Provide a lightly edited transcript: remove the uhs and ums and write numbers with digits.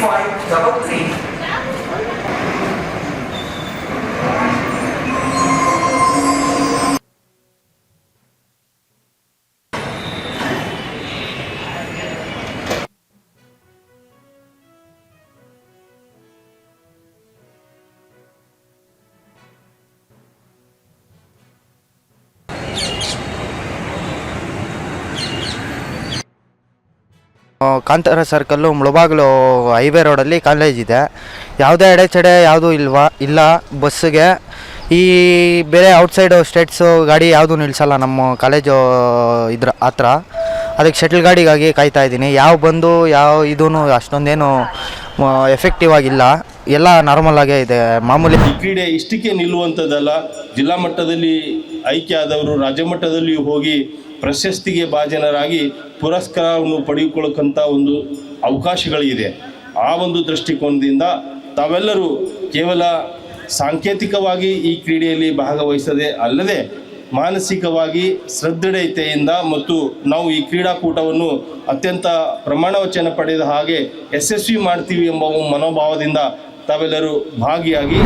3533. Kantara circle Mulbagal highway ರೋಡಲ್ಲಿ college ಇದೆ. ಯಾವುದೇ ಅಡೆಚಡೆ ಯಾವುದೂ ಇಲ್ಲ ಬಸ್ಸಿಗೆ. ಈ ಬೇರೆ ಔಟ್ಸೈಡು ಸ್ಟೇಟ್ಸು ಗಾಡಿ ಯಾವುದೂ ನಿಲ್ಲಿಸಲ್ಲ ನಮ್ಮ ಕಾಲೇಜು ಇದ್ರ ಹತ್ರ. ಅದಕ್ಕೆ ಶಟಲ್ ಗಾಡಿಗಾಗಿ ಕಾಯ್ತಾ ಇದ್ದೀನಿ. ಯಾವ ಇದೂ ಅಷ್ಟೊಂದೇನು ಎಫೆಕ್ಟಿವ್ ಆಗಿಲ್ಲ, ಎಲ್ಲ ನಾರ್ಮಲ್ ಆಗೇ ಇದೆ, ಮಾಮೂಲಿ. ಈ ಕ್ರೀಡೆ ಇಷ್ಟಕ್ಕೆ ನಿಲ್ಲುವಂಥದ್ದಲ್ಲ. ಜಿಲ್ಲಾ ಮಟ್ಟದಲ್ಲಿ ಆಯ್ಕೆ ಆದವರು ರಾಜ್ಯ ಮಟ್ಟದಲ್ಲಿ ಹೋಗಿ ಪ್ರಶಸ್ತಿಗೆ ಭಾಜನರಾಗಿ ಪುರಸ್ಕಾರವನ್ನು ಪಡೆದುಕೊಳ್ಳಕ್ಕಂಥ ಒಂದು ಅವಕಾಶಗಳಿದೆ. ಆ ಒಂದು ದೃಷ್ಟಿಕೋನದಿಂದ ತಾವೆಲ್ಲರೂ ಕೇವಲ ಸಾಂಕೇತಿಕವಾಗಿ ಈ ಕ್ರೀಡೆಯಲ್ಲಿ ಭಾಗವಹಿಸದೆ ಅಲ್ಲದೆ ಮಾನಸಿಕವಾಗಿ ಸದೃಢತೆಯಿಂದ ಮತ್ತು ನಾವು ಈ ಕ್ರೀಡಾಕೂಟವನ್ನು ಅತ್ಯಂತ ಪ್ರಮಾಣವಚನ ಪಡೆದ ಹಾಗೆ ಯಶಸ್ವಿ ಮಾಡ್ತೀವಿ ಎಂಬ ಮನೋಭಾವದಿಂದ ತಾವೆಲ್ಲರೂ ಭಾಗಿಯಾಗಿ